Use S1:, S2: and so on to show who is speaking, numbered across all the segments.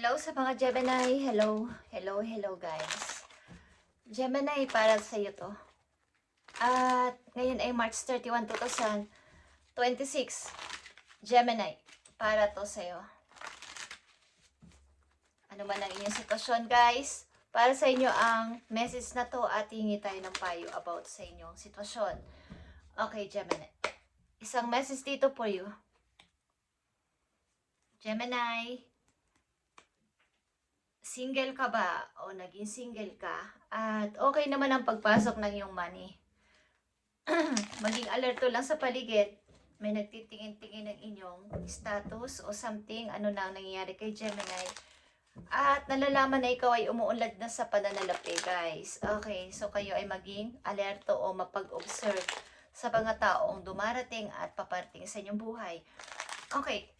S1: Hello sa mga Gemini. Hello. Hello, hello guys. Gemini, para sa iyo to. At ngayon ay March 31, 2026. Gemini, para to sa iyo. Ano man ang inyong sitwasyon guys, para sa inyo ang message na to at hingi tayo ng payo about sa inyong sitwasyon. Okay, Gemini. Isang message dito for you. Gemini, single ka ba o naging single ka at okay naman ang pagpasok ng iyong money. Maging alerto lang sa paligid, may nagtitingin-tingin ng inyong status o something, ano na ang nangyayari kay Gemini. At nalalaman na ikaw ay umuunlad na sa pananalapi guys. Okay, so kayo ay maging alerto o mapag-observe sa mga taong dumarating at paparating sa inyong buhay. Okay,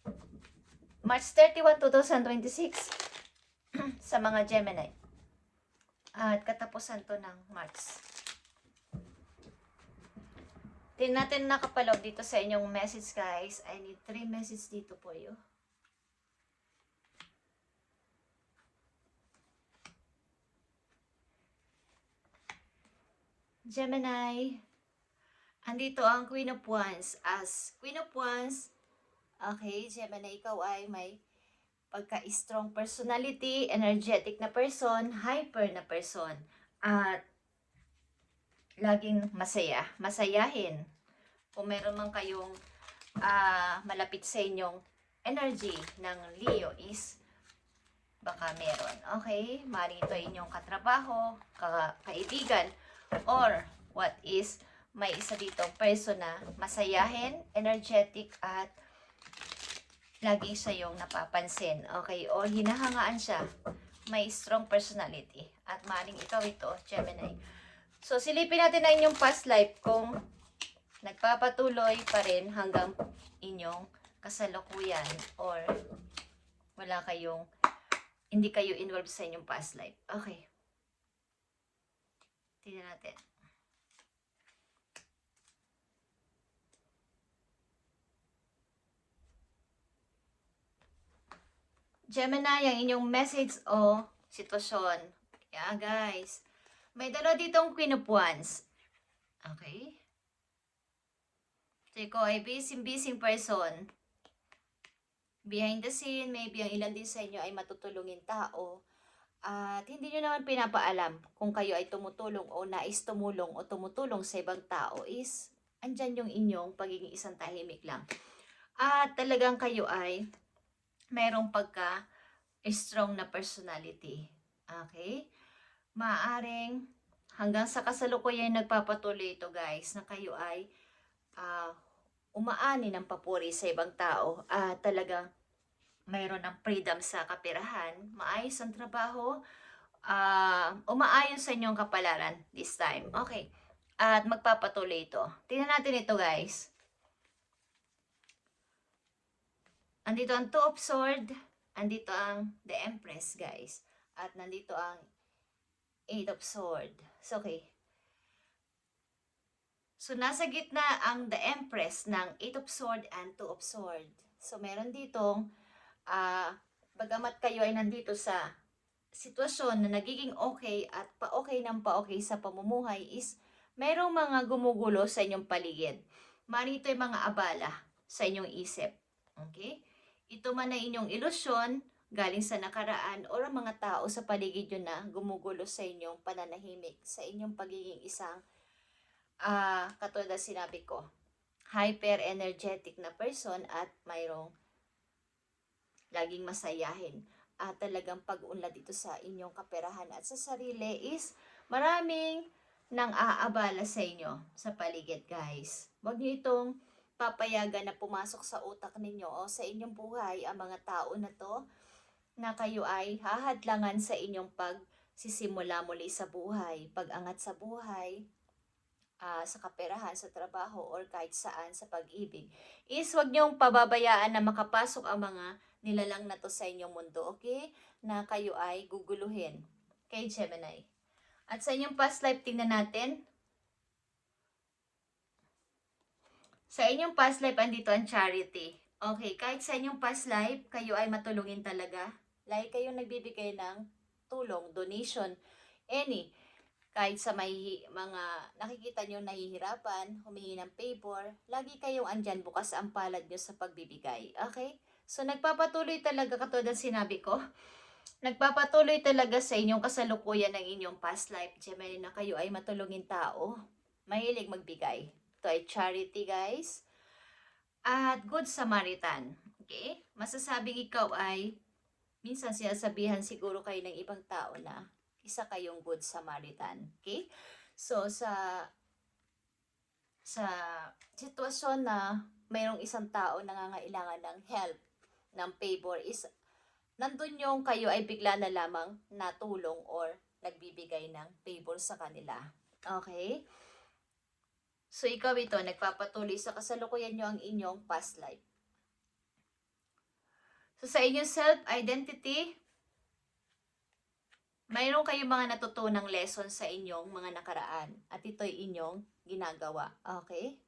S1: March 31, 2026 sa mga Gemini. At katapusan to ng March. Tingnan natin nakapalog dito sa inyong message guys. I need 3 messages dito po you. Gemini, andito ang Queen of Wands. As Queen of Wands, okay, Gemini, ikaw ay may pagka-strong personality, energetic na person, hyper na person, at laging masaya, masayahin. Kung meron man kayong malapit sa inyong energy ng Leo is baka meron. Okay? Mari ito inyong katrabaho, kaibigan, or what is may isa ditong person na masayahin, energetic, at lagi siya yung napapansin. Okay? O hinahangaan siya. May strong personality. At maring ikaw ito, Gemini. So, silipin natin na inyong past life kung nagpapatuloy pa rin hanggang inyong kasalukuyan or wala kayong, hindi kayo involved sa inyong past life. Okay. Tingnan natin. Gemini, ang inyong message o sitwasyon. Yeah, guys. May dalawa ditong Queen of Wands. Okay. So, ikaw ay busy person. Behind the scene, maybe ang ilan din sa inyo ay matutulungin tao. At hindi nyo naman pinapaalam kung kayo ay tumutulong o nais tumulong o tumutulong sa ibang tao is andyan yung inyong pagiging isang tahimik lang. At talagang kayo ay mayroong pagka-strong na personality. Okay? Maaring hanggang sa kasalukuyan nagpapatuloy ito guys na kayo ay umaani ng papuri sa ibang tao at talagang mayroon ng freedom sa kaperahan, maayos ang trabaho, umaayon sa inyong kapalaran this time. Okay. At magpapatuloy ito. Tingnan natin ito guys. Andito ang 2 of Swords, andito ang The Empress guys. At nandito ang 8 of Swords. So, okay. So, nasa gitna ang The Empress ng 8 of Swords and 2 of Swords. So, meron ditong bagamat kayo ay nandito sa sitwasyon na nagiging okay at pa-okay ng pa-okay sa pamumuhay is merong mga gumugulo sa inyong paligid. Marito yung mga abala sa inyong isip. Okay? Ito man ay inyong ilusyon galing sa nakaraan o ang mga tao sa paligid nyo na gumugulo sa inyong pananahimik, sa inyong pagiging isang katulad na sinabi ko, hyper-energetic na person at mayroong laging masayahin. At talagang pag-unlad dito sa inyong kaperahan at sa sarili is maraming nang aabala sa inyo sa paligid guys. Huwag niyo itong papayagan na pumasok sa utak ninyo o sa inyong buhay ang mga tao na to na kayo ay hahadlangan sa inyong pagsisimula muli sa buhay, pag-angat sa buhay, sa kaperahan, sa trabaho, or kahit saan sa pag-ibig, is wag niyong pababayaan na makapasok ang mga nilalang na to sa inyong mundo, okay? Na kayo ay guguluhin kay Gemini. At sa inyong past life, tingnan natin. Sa inyong past life, andito ang Charity. Okay, kahit sa inyong past life, kayo ay matulungin talaga. Lagi kayong nagbibigay ng tulong, donation, any. Kahit sa may mga nakikita nyo nahihirapan, humingi ng favor, lagi kayong andyan, bukas ang palad nyo sa pagbibigay. Okay? So, nagpapatuloy talaga, katulad ng sinabi ko, nagpapatuloy talaga sa inyong kasalukuyan ng inyong past life, Gemini, na kayo ay matulungin tao. Mahilig magbigay. Ito ay charity, guys. At good Samaritan. Okay? Masasabing ikaw ay, minsan sinasabihan siguro kayo ng ibang tao na isa kayong good Samaritan. Okay? So, sa sitwasyon na mayroong isang tao nangangailangan ng help, ng favor, is nandun yung kayo ay bigla na lamang natulong or nagbibigay ng favor sa kanila. Okay? So, ikaw ito, nagpapatuloy sa kasalukuyan nyo ang inyong past life. So, sa inyong self-identity, mayroon kayong mga natutunang lesson sa inyong mga nakaraan. At ito'y inyong ginagawa. Okay?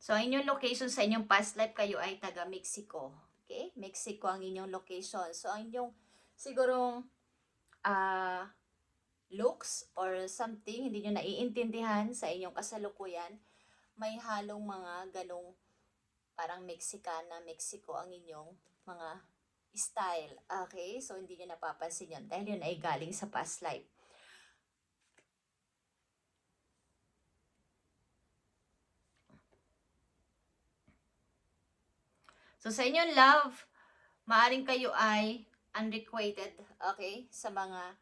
S1: So, ang inyong location sa inyong past life, kayo ay taga Mexico. Okay? Mexico ang inyong location. So, ang inyong sigurong looks or something, hindi nyo naiintindihan sa inyong kasalukuyan, may halong mga ganong parang Mexicana, Mexico ang inyong mga style. Okay? So, hindi nyo napapansin yun dahil yun ay galing sa past life. So, sa inyong love, maaring kayo ay unrequited, okay? Sa mga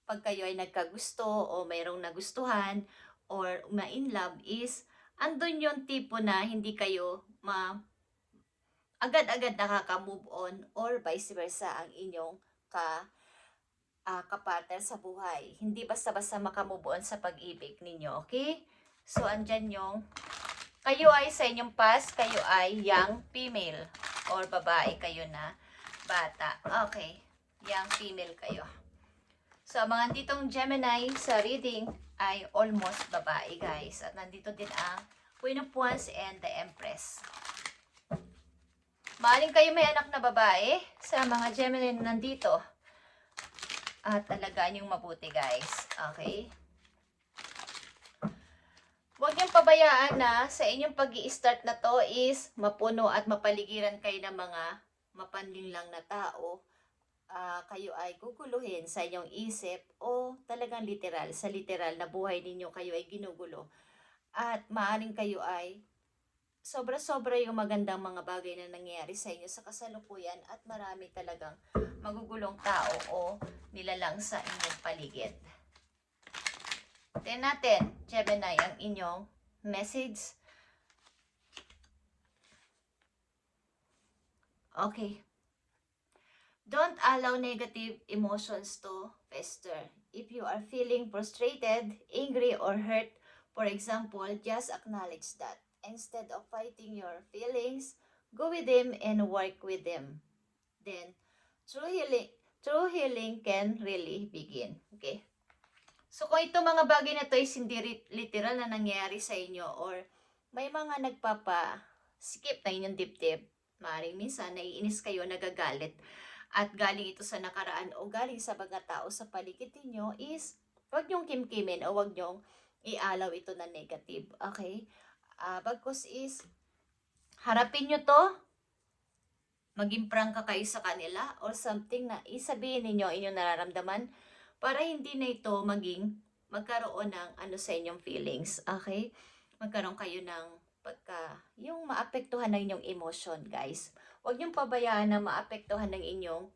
S1: pag kayo ay nagkagusto o mayroong nagustuhan or ma-in love is andun yung tipo na hindi kayo agad-agad nakaka-move on or vice versa ang inyong kapartner sa buhay. Hindi basta-basta makamove on sa pag-ibig ninyo, okay? So, andyan yung kayo ay sa inyong past, kayo ay young female or babae kayo na bata. Okay, young female kayo. So, mga ditong Gemini sa reading ay almost babae, guys. At nandito din ang Queen of Wands and the Empress. Maaring kayo may anak na babae sa mga Gemini na nandito. At talagaan yung mabuti, guys. Okay? Huwag niyong pabayaan na sa inyong pag-i-start na to is mapuno at mapaligiran kayo ng mga mapanlinlang na tao. Kayo ay guguluhin sa inyong isip o talagang literal, sa literal na buhay ninyo kayo ay ginugulo. At maaaring kayo ay sobra-sobra yung magandang mga bagay na nangyayari sa inyo sa kasalukuyan at marami talagang magugulong tao o nilalang sa inyong paligid. Tingnan natin, Gemini, ang inyong message. Okay. Don't allow negative emotions to fester. If you are feeling frustrated, angry, or hurt, for example, just acknowledge that. Instead of fighting your feelings, go with them and work with them. Then, true healing can really begin. Okay? So, kung itong mga bagay na to is hindi literal na nangyayari sa inyo or may mga nagpapa-skip na inyong dibdib, maaaring minsan naiinis kayo, nagagalit, at galing ito sa nakaraan o galing sa mga tao sa paligid ninyo is huwag nyong kimkimin o huwag nyong ialaw ito na negative. Okay? Bagkus is harapin nyo to, maging prangka kayo sa kanila or something na isabihin ninyo inyong nararamdaman para hindi na ito magkaroon ng sa inyong feelings. Okay? Magkaroon kayo ng yung maapektuhan ng inyong emotion, guys. Huwag niyong pabayaan na maapektuhan ng inyong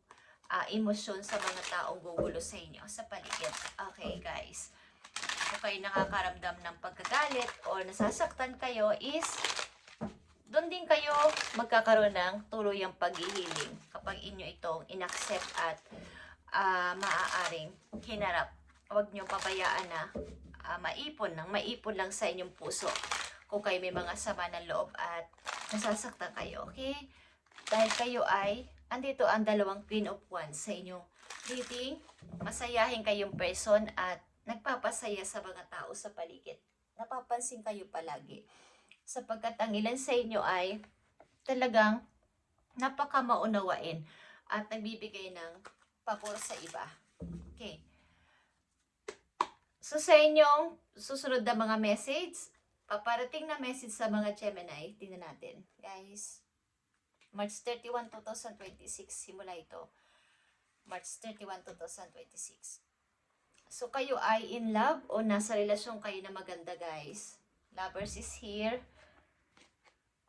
S1: emosyon sa mga taong gugulo sa inyo, sa paligid. Okay, guys. Kung kayo nakakaramdam ng pagkagalit or nasasaktan kayo is doon din kayo magkakaroon ng tuluyang pag-healing kapag inyo itong inaccept at maaaring hinarap. Huwag nyo pabayaan na maipon lang sa inyong puso kung kayo may mga sama ng loob at nasasaktan kayo, okay? Dahil kayo ay, andito ang dalawang Queen of Wands sa inyong reading, masayahin kayong person at nagpapasaya sa mga tao sa paligid. Napapansin kayo palagi. Sapagkat ang ilan sa inyo ay talagang napaka maunawain at nagbibigay ng pabor sa iba. Okay. So sa inyong susunod na mga message, paparating na message sa mga Gemini, tingnan natin. Guys, March 31, 2026, simula ito. March 31, 2026. So kayo ay in love o nasa relasyon kayo na maganda, guys. Lovers is here.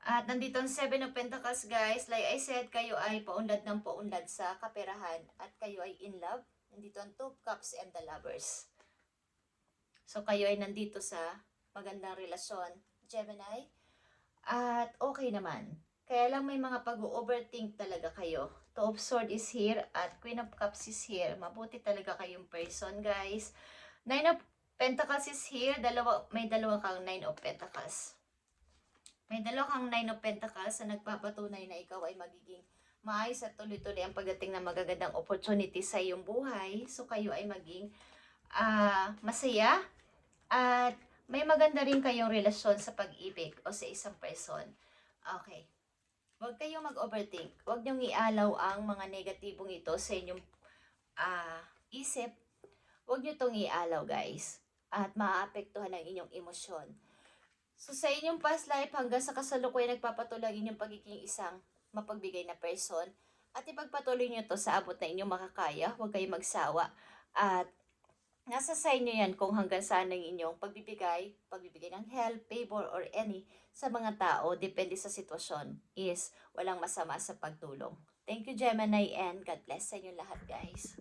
S1: At nandito ang 7 of Pentacles, guys. Like I said, kayo ay paunlad ng paunlad sa kaperahan at kayo ay in love. Nandito ang 2 of Cups and the Lovers. So kayo ay nandito sa magandang relasyon, Gemini. At okay naman. Kaya lang may mga pag-overthink talaga kayo. 2 of Swords is here at Queen of Cups is here. Mabuti talaga kayong person, guys. 9 of Pentacles is here. May dalawa kang 9 of Pentacles. May dalawa kang 9 of Pentacles na nagpapatunay na ikaw ay magiging maayos at tuloy-tuloy ang pagdating ng magagandang opportunity sa iyong buhay. So kayo ay maging masaya at may maganda rin kayong relasyon sa pag-ibig o sa isang person. Okay. Huwag kayong mag-overthink. Huwag niyong ialaw ang mga negatibong ito sa inyong isip. Huwag niyo itong ialaw, guys. At maaapektuhan ang inyong emosyon. So sa inyong past life hanggang sa kasalukuyan nagpapatuloy ang inyong pagiging isang mapagbigay na person at ipagpatuloy niyo to sa abot na inyong makakaya. Huwag kayong magsawa at nasa sa inyo yan kung hanggang saan ang inyong pagbibigay ng help, favor, or any sa mga tao, depende sa sitwasyon, is walang masama sa pagtulong. Thank you, Gemini, and God bless sa inyo lahat, guys.